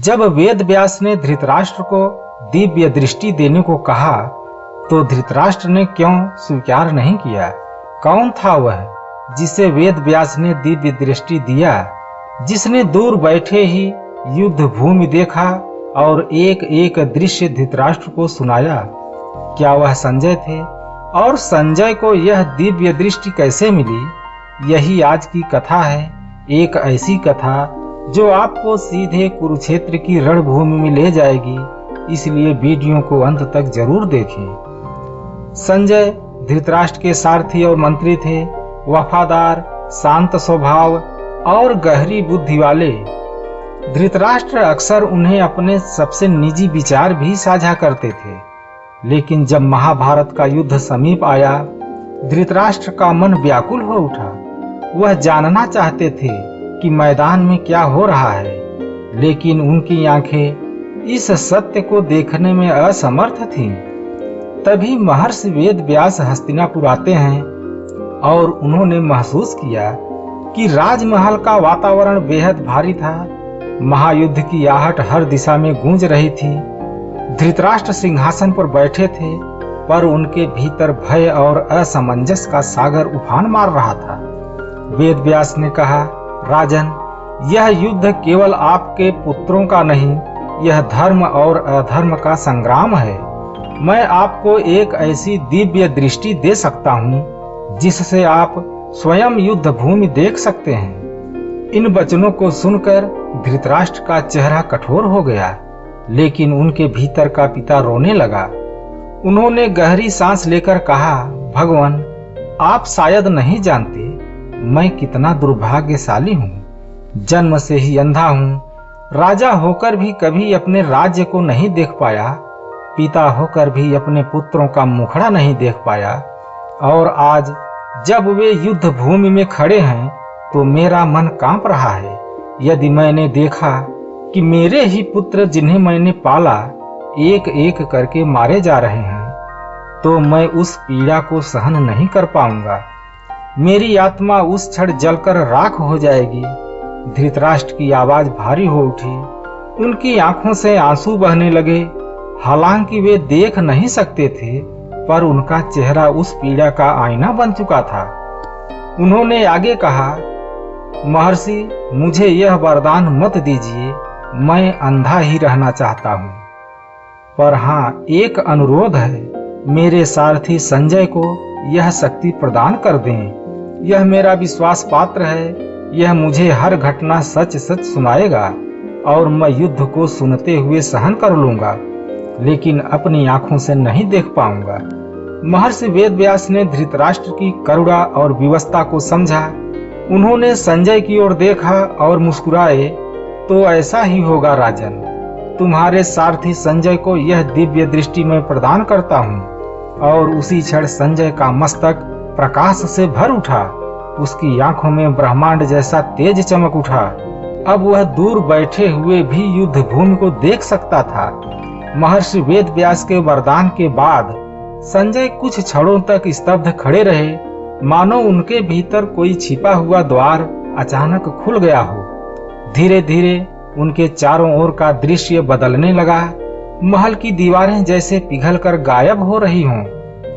जब वेद व्यास ने धृतराष्ट्र को दिव्य दृष्टि देने को कहा तो धृतराष्ट्र ने क्यों स्वीकार नहीं किया? कौन था वह जिसे वेद व्यास ने दिव्य दृष्टि दिया, जिसने दूर बैठे ही युद्ध भूमि देखा और एक एक दृश्य धृतराष्ट्र को सुनाया? क्या वह संजय थे? और संजय को यह दिव्य दृष्टि कैसे मिली? यही आज की कथा है, एक ऐसी कथा जो आपको सीधे कुरुक्षेत्र की रणभूमि में ले जाएगी, इसलिए वीडियो को अंत तक जरूर देखें। संजय धृतराष्ट्र के सारथी और मंत्री थे, वफादार, शांत स्वभाव और गहरी बुद्धि वाले। धृतराष्ट्र अक्सर उन्हें अपने सबसे निजी विचार भी साझा करते थे, लेकिन जब महाभारत का युद्ध समीप आया, धृतराष्ट्र का मन व्याकुल हो उठा। वह जानना चाहते थे कि मैदान में क्या हो रहा है, लेकिन उनकी आंखें इस सत्य को देखने में असमर्थ थीं। तभी महर्षि वेद व्यास हस्तिनापुर आते हैं और उन्होंने महसूस किया कि राजमहल का वातावरण बेहद भारी था। महायुद्ध की आहट हर दिशा में गूंज रही थी। धृतराष्ट्र सिंहासन पर बैठे थे, पर उनके भीतर भय और असमंजस का सागर उफान मार रहा था। वेद व्यास ने कहा, राजन, यह युद्ध केवल आपके पुत्रों का नहीं, यह धर्म और अधर्म का संग्राम है। मैं आपको एक ऐसी दिव्य दृष्टि दे सकता हूँ जिससे आप स्वयं युद्ध भूमि देख सकते हैं। इन वचनों को सुनकर धृतराष्ट्र का चेहरा कठोर हो गया, लेकिन उनके भीतर का पिता रोने लगा। उन्होंने गहरी सांस लेकर कहा, भगवान, आप शायद नहीं जानते मैं कितना दुर्भाग्यशाली हूँ। जन्म से ही अंधा हूँ, राजा होकर भी कभी अपने राज्य को नहीं देख पाया, पिता होकर भी अपने पुत्रों का मुखड़ा नहीं देख पाया, और आज जब वे युद्ध भूमि में खड़े हैं तो मेरा मन कांप रहा है। यदि मैंने देखा कि मेरे ही पुत्र जिन्हें मैंने पाला एक एक करके मारे जा रहे हैं, तो मैं उस पीड़ा को सहन नहीं कर पाऊंगा। मेरी आत्मा उस क्षण जलकर राख हो जाएगी। धृतराष्ट्र की आवाज भारी हो उठी। उनकी आंखों से आंसू बहने लगे। हालांकि वे देख नहीं सकते थे, पर उनका चेहरा उस पीड़ा का आईना बन चुका था। उन्होंने आगे कहा, महर्षि, मुझे यह वरदान मत दीजिए, मैं अंधा ही रहना चाहता हूँ। पर हाँ, एक अनुरोध है, मेरे सारथी संजय को यह शक्ति प्रदान कर दें। यह मेरा विश्वास पात्र है। यह मुझे हर घटना सच सच सुनाएगा और मैं युद्ध को सुनते हुए सहन कर लूंगा, लेकिन अपनी आंखों से नहीं देख पाऊंगा। महर्षि वेद व्यास ने धृतराष्ट्र की करुणा और विवशता को समझा। उन्होंने संजय की ओर देखा और मुस्कुराए, तो ऐसा ही होगा राजन। तुम्हारे सारथी संजय को यह दिव्य दृष्टि मैं प्रदान करता हूँ। और उसी क्षण संजय का मस्तक प्रकाश से भर उठा। उसकी आंखों में ब्रह्मांड जैसा तेज चमक उठा। अब वह दूर बैठे हुए भी युद्ध भूमि को देख सकता था। महर्षि वेद व्यास के वरदान के बाद संजय कुछ क्षणों तक स्तब्ध खड़े रहे, मानो उनके भीतर कोई छिपा हुआ द्वार अचानक खुल गया हो। धीरे धीरे उनके चारों ओर का दृश्य बदलने लगा। महल की दीवारें जैसे पिघलकर गायब हो रही हों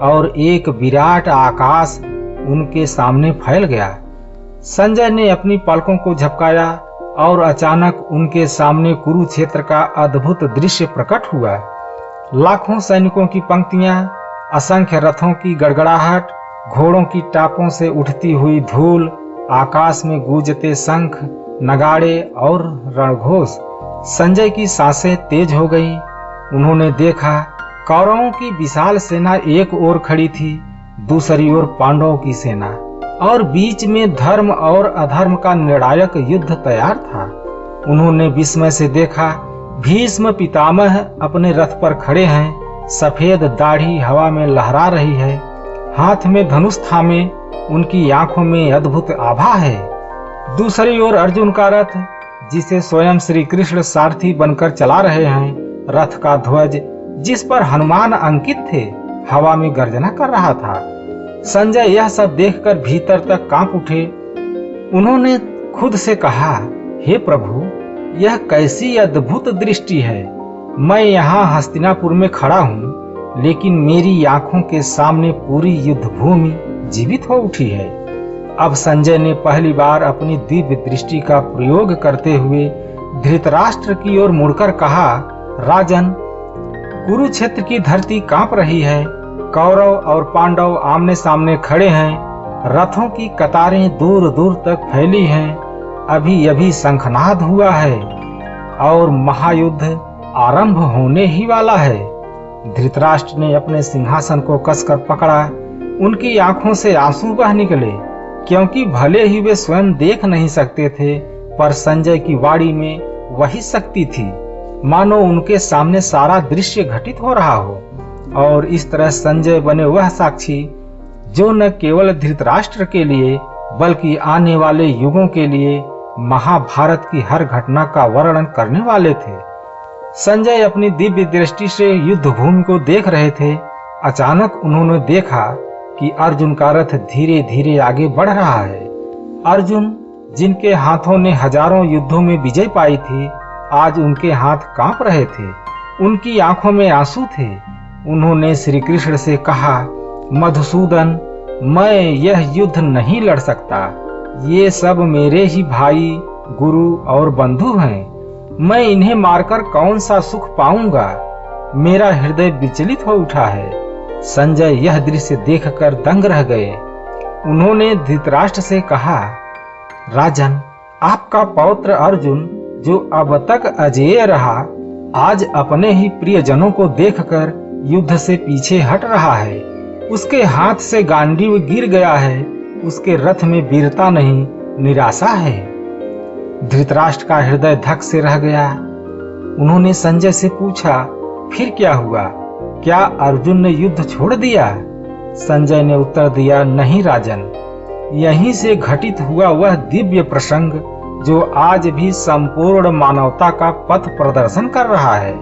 और एक विराट आकाश उनके सामने फैल गया। संजय ने अपनी पलकों को झपकाया और अचानक उनके सामने कुरुक्षेत्र का अद्भुत दृश्य प्रकट हुआ। लाखों सैनिकों की पंक्तियां, असंख्य रथों की गड़गड़ाहट, घोड़ों की टापों से उठती हुई धूल, आकाश में गूंजते शंख, नगाड़े और रणघोष। संजय की सांसें तेज हो गई। उन्होंने देखा कौरवों की विशाल सेना एक ओर खड़ी थी, दूसरी ओर पांडवों की सेना, और बीच में धर्म और अधर्म का निर्णायक युद्ध तैयार था। उन्होंने विस्मय से देखा, भीष्म पितामह अपने रथ पर खड़े हैं। सफेद दाढ़ी हवा में लहरा रही है, हाथ में धनुष थामे, उनकी आंखों में अद्भुत आभा है। दूसरी ओर अर्जुन का रथ, जिसे स्वयं श्री कृष्ण सारथी बनकर चला रहे हैं, रथ का ध्वज जिस पर हनुमान अंकित थे, हवा में गर्जना कर रहा था। संजय यह सब देखकर भीतर तक कांप उठे। उन्होंने खुद से कहा, हे प्रभु, यह कैसी अद्भुत दृष्टि है। मैं यहाँ हस्तिनापुर में खड़ा हूँ, लेकिन मेरी आंखों के सामने पूरी युद्ध भूमि जीवित हो उठी है। अब संजय ने पहली बार अपनी दिव्य दृष्टि का प्रयोग करते हुए धृतराष्ट्र की ओर मुड़कर कहा, राजन, कुरुक्षेत्र की धरती कांप रही है। कौरव और पांडव आमने सामने खड़े हैं। रथों की कतारें दूर दूर तक फैली हैं। अभी अभी शंखनाद हुआ है और महायुद्ध आरंभ होने ही वाला है। धृतराष्ट्र ने अपने सिंहासन को कसकर पकड़ा। उनकी आंखों से आंसू बह निकले, क्योंकि भले ही वे स्वयं देख नहीं सकते थे, पर संजय की वाणी में वही शक्ति थी, मानो उनके सामने सारा दृश्य घटित हो रहा हो। और इस तरह संजय बने वह साक्षी जो न केवल धृतराष्ट्र के लिए बल्कि आने वाले युगों के लिए महाभारत की हर घटना का वर्णन करने वाले थे। संजय अपनी दिव्य दृष्टि से युद्ध भूमि को देख रहे थे। अचानक उन्होंने देखा कि अर्जुन का रथ धीरे धीरे आगे बढ़ रहा है। अर्जुन, जिनके हाथों ने हजारों युद्धों में विजय पाई थी, आज उनके हाथ कांप रहे थे। उनकी आंखों में आंसू थे। उन्होंने श्री कृष्ण से कहा, मधुसूदन, मैं यह युद्ध नहीं लड़ सकता। ये सब मेरे ही भाई, गुरु और बंधु हैं। मैं इन्हें मारकर कौन सा सुख पाऊंगा। मेरा हृदय विचलित हो उठा है। संजय यह दृश्य देखकर दंग रह गए। उन्होंने धृतराष्ट्र से कहा, राजन, आपका पौत्र अर्जुन, जो अब तक अजेय रहा, आज अपने ही प्रियजनों को देखकर युद्ध से पीछे हट रहा है। उसके हाथ से गांडीव गिर गया है। उसके रथ में वीरता नहीं, निराशा है। धृतराष्ट्र का हृदय धक से रह गया। उन्होंने संजय से पूछा, फिर क्या हुआ? क्या अर्जुन ने युद्ध छोड़ दिया? संजय ने उत्तर दिया, नहीं राजन, यहीं से घटित हुआ वह दिव्य प्रसंग जो आज भी संपूर्ण मानवता का पथ प्रदर्शन कर रहा है।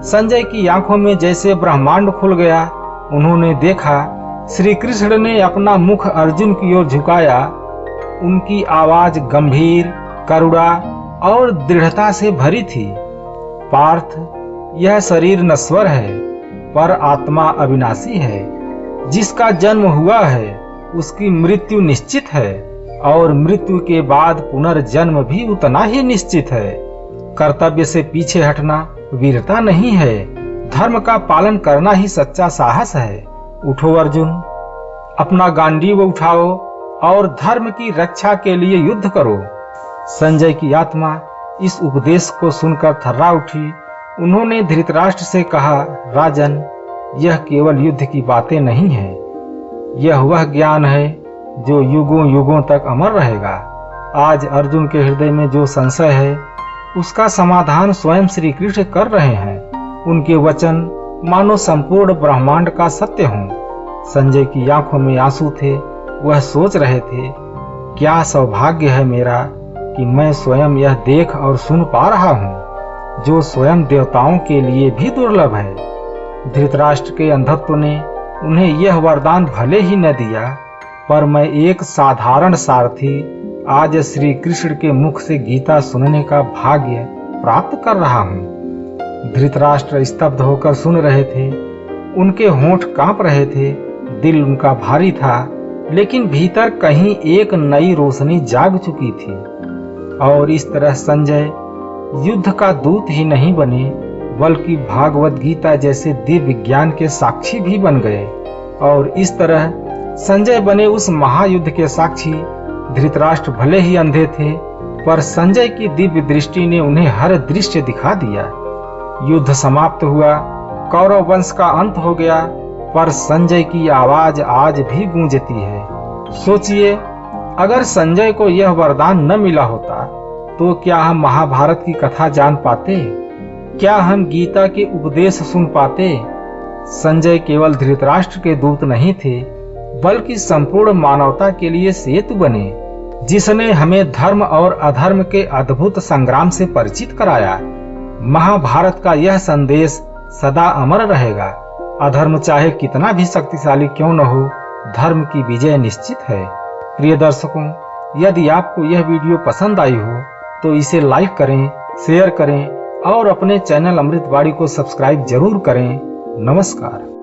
संजय की आंखों में जैसे ब्रह्मांड खुल गया। उन्होंने देखा श्री कृष्ण ने अपना मुख अर्जुन की ओर झुकाया। उनकी आवाज गंभीर, करुणा और दृढ़ता से भरी थी। पार्थ, यह शरीर नश्वर है, पर आत्मा अविनाशी है। जिसका जन्म हुआ है उसकी मृत्यु निश्चित है, और मृत्यु के बाद पुनर्जन्म भी उतना ही निश्चित है। कर्तव्य से पीछे हटना वीरता नहीं है, धर्म का पालन करना ही सच्चा साहस है। उठो अर्जुन, अपना गांडीव उठाओ और धर्म की रक्षा के लिए युद्ध करो। संजय की आत्मा इस उपदेश को सुनकर थर्रा उठी। उन्होंने धृतराष्ट्र से कहा, राजन, यह केवल युद्ध की बातें नहीं है। यह वह ज्ञान है जो युगों युगों तक अमर रहेगा। आज अर्जुन के हृदय में जो संशय है, उसका समाधान स्वयं श्री कृष्ण कर रहे हैं। उनके वचन मानो संपूर्ण ब्रह्मांड का सत्य हों। संजय की आंखों में आंसू थे। वह सोच रहे थे, क्या सौभाग्य है मेरा कि मैं स्वयं यह देख और सुन पा रहा हूँ, जो स्वयं देवताओं के लिए भी दुर्लभ है। धृतराष्ट्र के अंधत्व ने उन्हें यह वरदान भले ही न दिया, पर मैं एक साधारण सारथी आज श्री कृष्ण के मुख से गीता सुनने का भाग्य प्राप्त कर रहा हूँ। धृतराष्ट्र स्तब्ध होकर सुन रहे थे। उनके होंठ कांप रहे थे। दिल उनका भारी था, लेकिन भीतर कहीं एक नई रोशनी जाग चुकी थी। और इस तरह संजय युद्ध का दूत ही नहीं बने, बल्कि भागवत गीता जैसे दिव्य ज्ञान के साक्षी भी बन गए। और इस तरह संजय बने उस महायुद्ध के साक्षी। धृतराष्ट्र भले ही अंधे थे, पर संजय की दिव्य दृष्टि ने उन्हें हर दृश्य दिखा दिया। युद्ध समाप्त हुआ, कौरव वंश का अंत हो गया, पर संजय की आवाज आज भी गूंजती है। सोचिए, अगर संजय को यह वरदान न मिला होता तो क्या हम महाभारत की कथा जान पाते? क्या हम गीता के उपदेश सुन पाते? संजय केवल धृतराष्ट्र के दूत नहीं थे, बल्कि संपूर्ण मानवता के लिए सेतु बने, जिसने हमें धर्म और अधर्म के अद्भुत संग्राम से परिचित कराया। महाभारत का यह संदेश सदा अमर रहेगा। अधर्म चाहे कितना भी शक्तिशाली क्यों न हो, धर्म की विजय निश्चित है। प्रिय दर्शकों, यदि आपको यह वीडियो पसंद आई हो तो इसे लाइक करें, शेयर करें और अपने चैनल अमृतवाणी को सब्सक्राइब जरूर करें। नमस्कार।